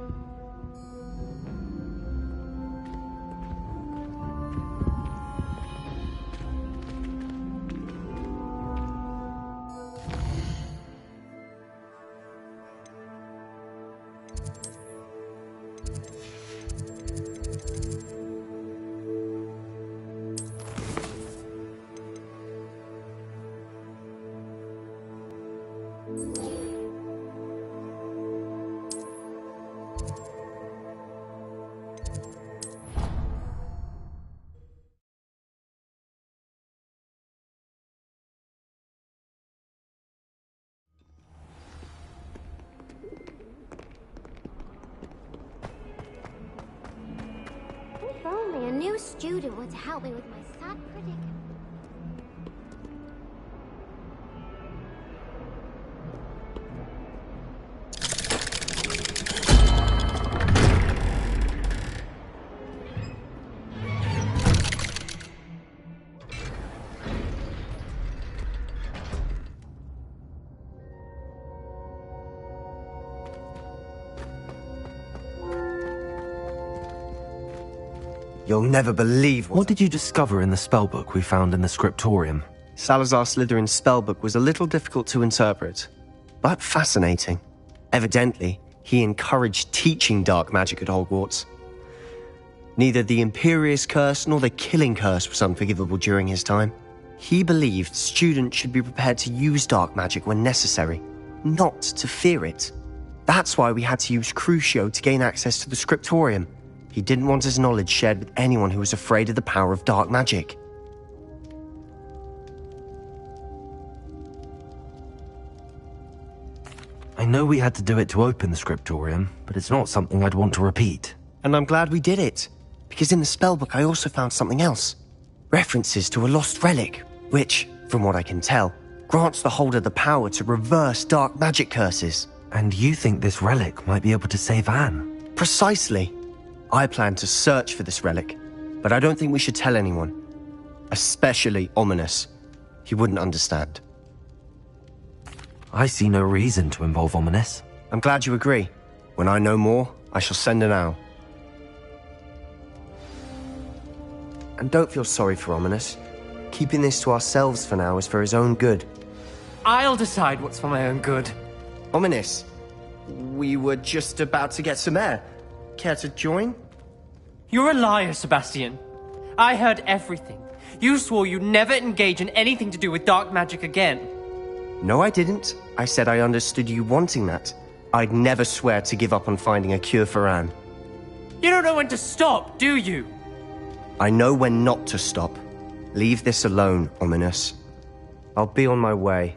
Speaker 7: If only a new student were to help me with my sad predicament.
Speaker 8: You'll never believe
Speaker 3: What did you discover in the spellbook we found in the scriptorium?
Speaker 8: Salazar Slytherin's spellbook was a little difficult to interpret, but fascinating. Evidently, he encouraged teaching dark magic at Hogwarts. Neither the Imperious Curse nor the Killing Curse was unforgivable during his time. He believed students should be prepared to use dark magic when necessary, not to fear it. That's why we had to use Crucio to gain access to the scriptorium. He didn't want his knowledge shared with anyone who was afraid of the power of dark magic.
Speaker 3: I know we had to do it to open the scriptorium, but it's not something I'd want to repeat.
Speaker 8: And I'm glad we did it, because in the spellbook I also found something else. References to a lost relic, which, from what I can tell, grants the holder the power to reverse dark magic curses.
Speaker 3: And you think this relic might be able to save Anne?
Speaker 8: Precisely. I plan to search for this relic, but I don't think we should tell anyone. Especially Ominous. He wouldn't understand.
Speaker 3: I see no reason to involve Ominous.
Speaker 8: I'm glad you agree. When I know more, I shall send an owl. And don't feel sorry for Ominous. Keeping this to ourselves for now is for his own good.
Speaker 12: I'll decide what's for my own good.
Speaker 8: Ominous, we were just about to get some air. Care to join?
Speaker 12: You're a liar, Sebastian. I heard everything. You swore you'd never engage in anything to do with dark magic again.
Speaker 8: No, I didn't. I said I understood you wanting that. I'd never swear to give up on finding a cure for Anne.
Speaker 12: You don't know when to stop, do you?
Speaker 8: I know when not to stop. Leave this alone, Ominous. I'll be on my way.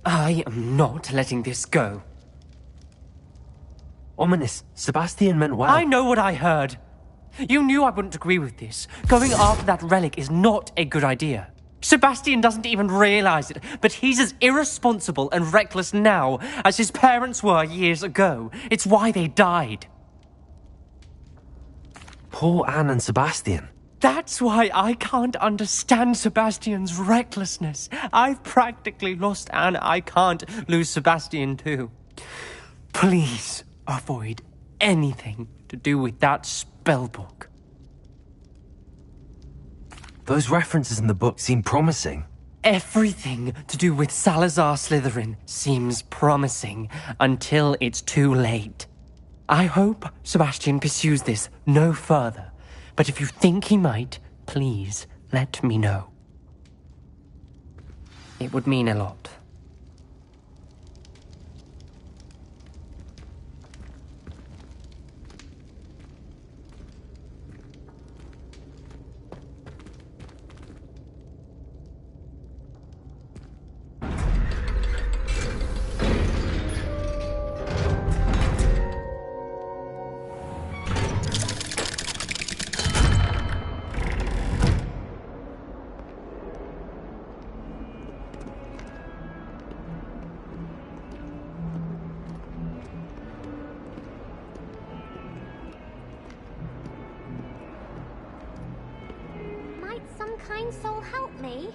Speaker 12: I am not letting this go.
Speaker 3: Ominous, Sebastian meant well.
Speaker 12: I know what I heard. You knew I wouldn't agree with this. Going after that relic is not a good idea. Sebastian doesn't even realize it, but he's as irresponsible and reckless now as his parents were years ago. It's why they died.
Speaker 3: Poor Anne and Sebastian.
Speaker 12: That's why I can't understand Sebastian's recklessness. I've practically lost Anne. I can't lose Sebastian too. Please avoid anything to do with that spellbook.
Speaker 3: Those references in the book seem promising.
Speaker 12: Everything to do with Salazar Slytherin seems promising until it's too late. I hope Sebastian pursues this no further, but if you think he might, please let me know. It would mean a lot.
Speaker 7: Kind soul help me?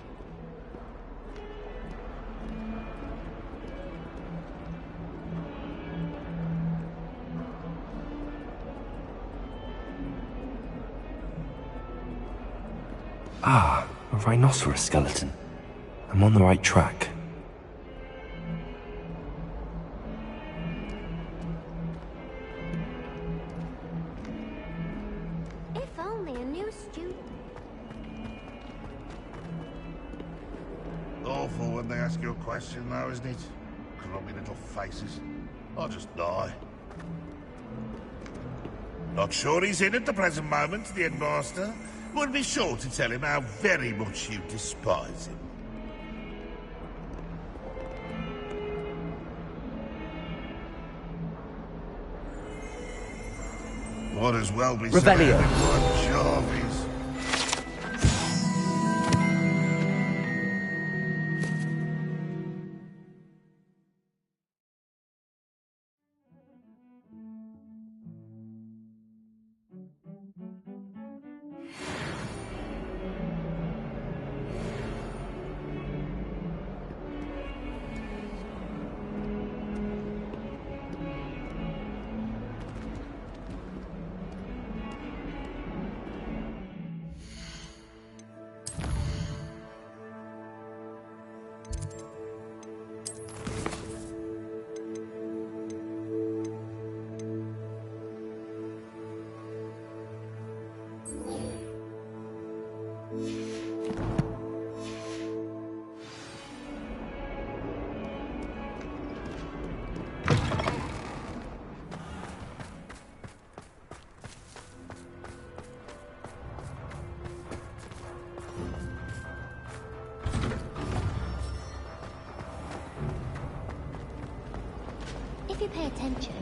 Speaker 3: Ah, a rhinoceros skeleton. I'm on the right track.
Speaker 7: If only a new student.
Speaker 14: Awful when they ask you a question, though, isn't it? Grubby little faces. I'll just die. Not sure he's in at the present moment, the headmaster. Would be sure to tell him how very much you despise him. Might as well be
Speaker 12: Revelio.
Speaker 14: Jarvis.
Speaker 7: if you pay attention.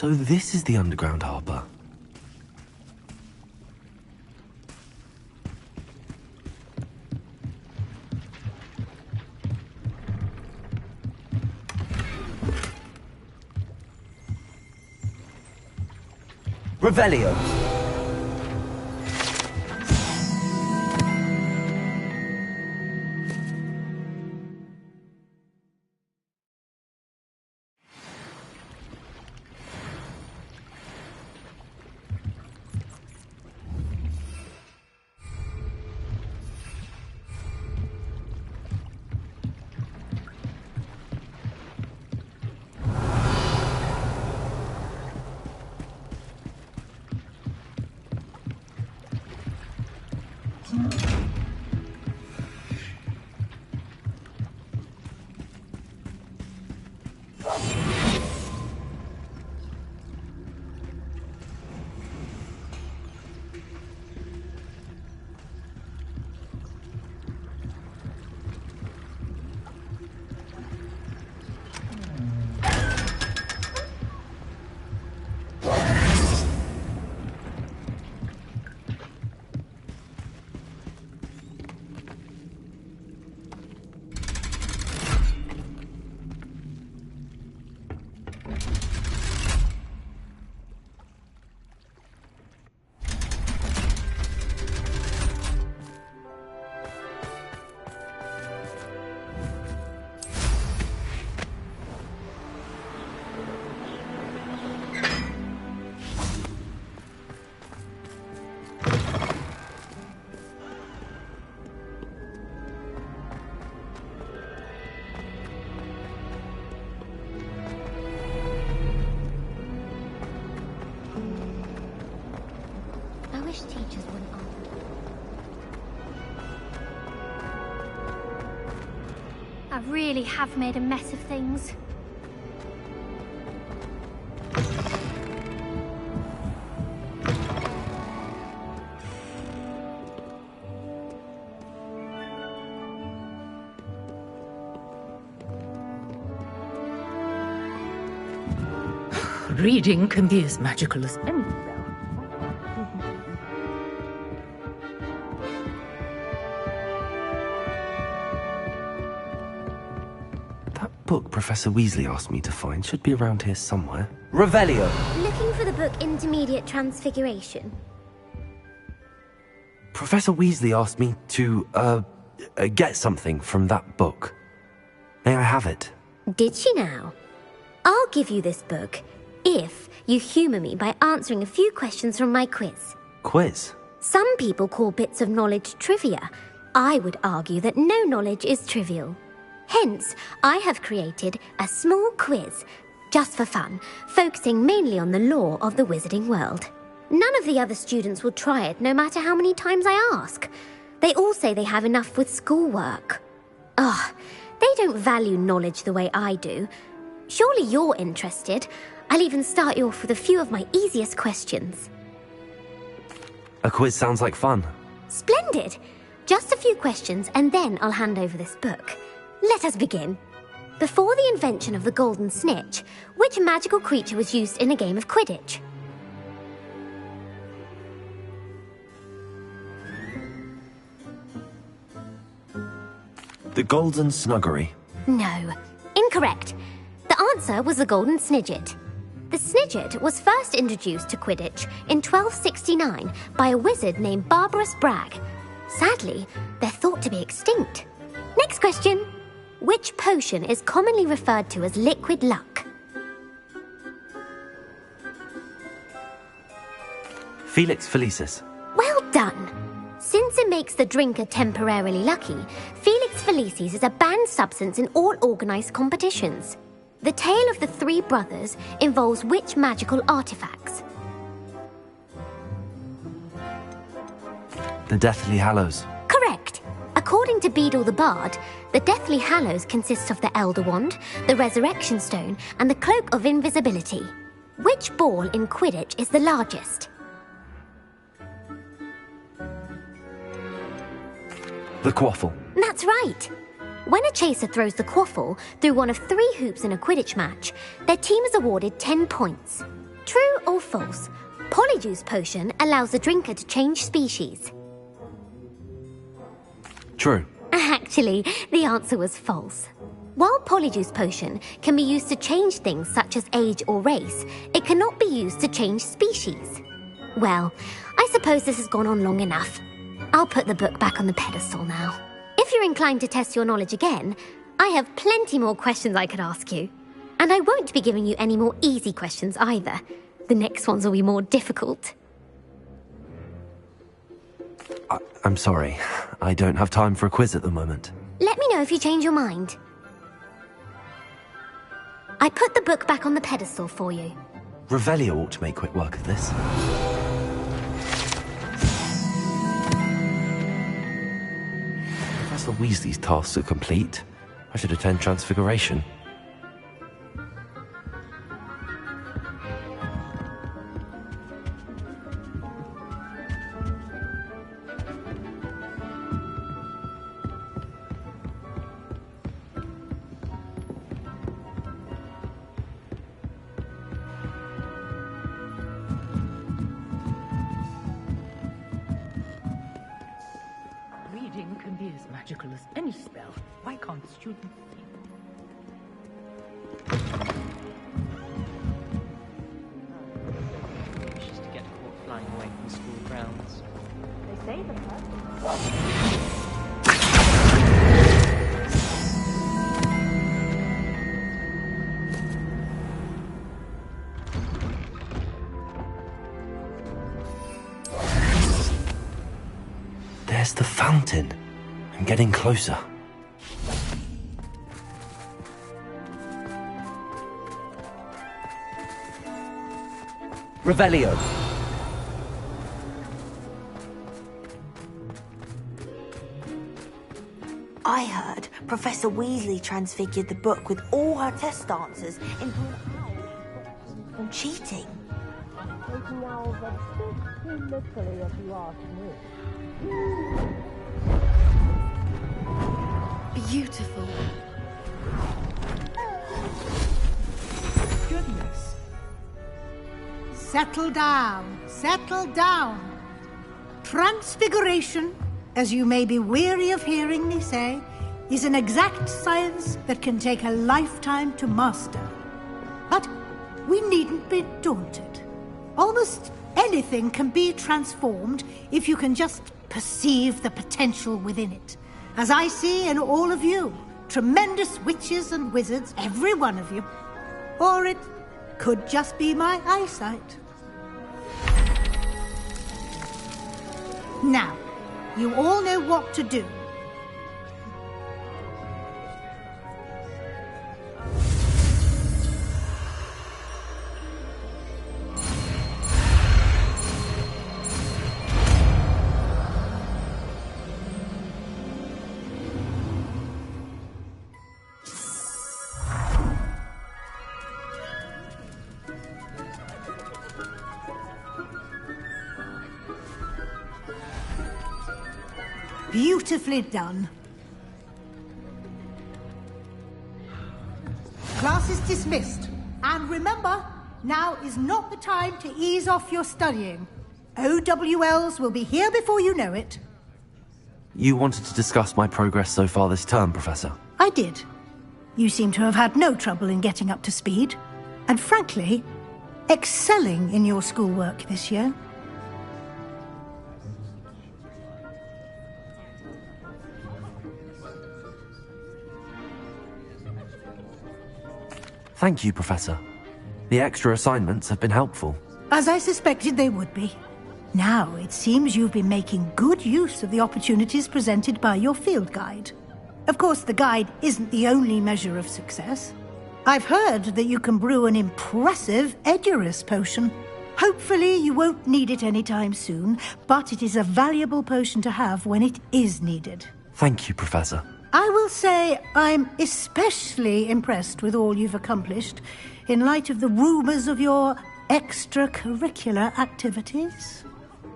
Speaker 3: So this is the underground harbour.
Speaker 8: Revelio.
Speaker 7: I wish teachers wouldn't argue. I really have made a mess of things.
Speaker 15: Reading can be as magical as anything.
Speaker 3: That book Professor Weasley asked me to find should be around here somewhere.
Speaker 8: Revelio.
Speaker 7: Looking for the book Intermediate Transfiguration.
Speaker 3: Professor Weasley asked me to, get something from that book. May I have it?
Speaker 7: Did she now? I'll give you this book if you humour me by answering a few questions from my quiz.
Speaker 3: Quiz?
Speaker 7: Some people call bits of knowledge trivia. I would argue that no knowledge is trivial. Hence, I have created a small quiz, just for fun, focusing mainly on the lore of the wizarding world. None of the other students will try it, no matter how many times I ask. They all say they have enough with schoolwork. Ugh, they don't value knowledge the way I do. Surely you're interested. I'll even start you off with a few of my easiest questions.
Speaker 3: A quiz sounds like fun.
Speaker 7: Splendid! Just a few questions and then I'll hand over this book. Let us begin. Before the invention of the golden snitch, which magical creature was used in a game of Quidditch?
Speaker 3: The Golden Snuggery.
Speaker 7: No, incorrect. The answer was the Golden Snidget. The Snidget was first introduced to Quidditch in 1269 by a wizard named Barbarous Bragg. Sadly, they're thought to be extinct. Next question. Which potion is commonly referred to as liquid luck?
Speaker 3: Felix Felicis.
Speaker 7: Well done. Since it makes the drinker temporarily lucky, Felix Felicis is a banned substance in all organised competitions. The tale of the three brothers involves which magical artifacts?
Speaker 3: The Deathly Hallows.
Speaker 7: Correct. According to Beadle the Bard, the Deathly Hallows consists of the Elder Wand, the Resurrection Stone, and the Cloak of Invisibility. Which ball in Quidditch is the largest?
Speaker 3: The Quaffle.
Speaker 7: That's right. When a chaser throws the quaffle through one of 3 hoops in a Quidditch match, their team is awarded 10 points. True or false? Polyjuice Potion allows the drinker to change species.
Speaker 3: True.
Speaker 7: Actually, the answer was false. While Polyjuice Potion can be used to change things such as age or race, it cannot be used to change species. Well, I suppose this has gone on long enough. I'll put the book back on the pedestal now. If you're inclined to test your knowledge again, I have plenty more questions I could ask you. And I won't be giving you any more easy questions either. The next ones will be more difficult.
Speaker 3: I'm sorry. I don't have time for a quiz at the moment.
Speaker 7: Let me know if you change your mind. I put the book back on the pedestal for you.
Speaker 3: Revelio ought to make quick work of this. Professor Weasley's tasks are complete. I should attend Transfiguration.
Speaker 15: Reading can be as magical as any spell. Why can't students think?
Speaker 12: Wishes to get caught flying away from school grounds.
Speaker 6: They say the
Speaker 3: There's the fountain. I'm getting closer.
Speaker 8: Revelio.
Speaker 6: I heard Professor Weasley transfigured the book with all her test answers into an owl from cheating. Taking owls a bit too literally, if you ask me.
Speaker 9: Beautiful.
Speaker 10: Goodness. Settle down. Settle down. Transfiguration, as you may be weary of hearing me say, is an exact science that can take a lifetime to master. But we needn't be daunted. Almost anything can be transformed if you can just perceive the potential within it. As I see in all of you, tremendous witches and wizards, every one of you. Or it could just be my eyesight. Now, you all know what to do. Beautifully done. Class is dismissed. And remember, now is not the time to ease off your studying. OWLs will be here before you know it.
Speaker 3: You wanted to discuss my progress so far this term, Professor?
Speaker 10: I did. You seem to have had no trouble in getting up to speed, and frankly, excelling in your schoolwork this year.
Speaker 3: Thank you, Professor. The extra assignments have been helpful.
Speaker 10: As I suspected they would be. Now, it seems you've been making good use of the opportunities presented by your field guide. Of course, the guide isn't the only measure of success. I've heard that you can brew an impressive Edurus potion. Hopefully, you won't need it anytime soon, but it is a valuable potion to have when it is needed.
Speaker 3: Thank you, Professor.
Speaker 10: I will say I'm especially impressed with all you've accomplished in light of the rumors of your extracurricular activities.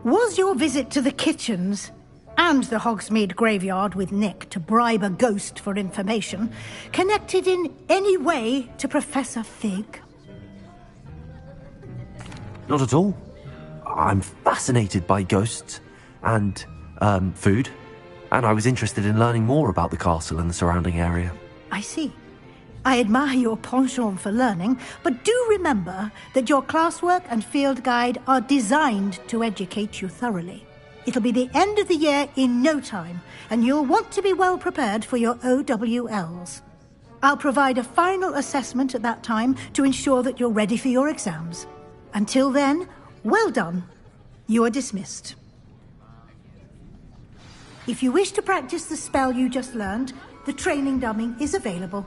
Speaker 10: Was your visit to the kitchens and the Hogsmeade graveyard with Nick to bribe a ghost for information connected in any way to Professor Fig?
Speaker 3: Not at all. I'm fascinated by ghosts and, food, and I was interested in learning more about the castle and the surrounding area.
Speaker 10: I see. I admire your penchant for learning, but do remember that your classwork and field guide are designed to educate you thoroughly. It'll be the end of the year in no time, and you'll want to be well prepared for your OWLs. I'll provide a final assessment at that time to ensure that you're ready for your exams. Until then, well done. You are dismissed. If you wish to practice the spell you just learned, the training dummy is available.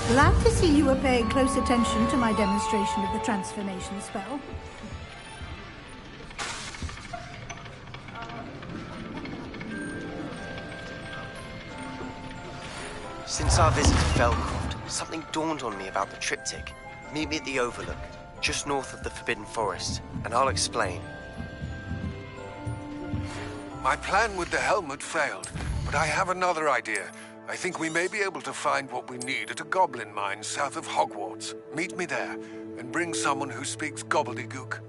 Speaker 10: Glad to see you were paying close attention to my demonstration of the transformation spell.
Speaker 8: Since our visit to Felcroft, something dawned on me about the triptych. Meet me at the Overlook, just north of the Forbidden Forest, and I'll explain.
Speaker 16: My plan with the helmet failed, but I have another idea. I think we may be able to find what we need at a goblin mine south of Hogwarts. Meet me there, and bring someone who speaks gobbledygook.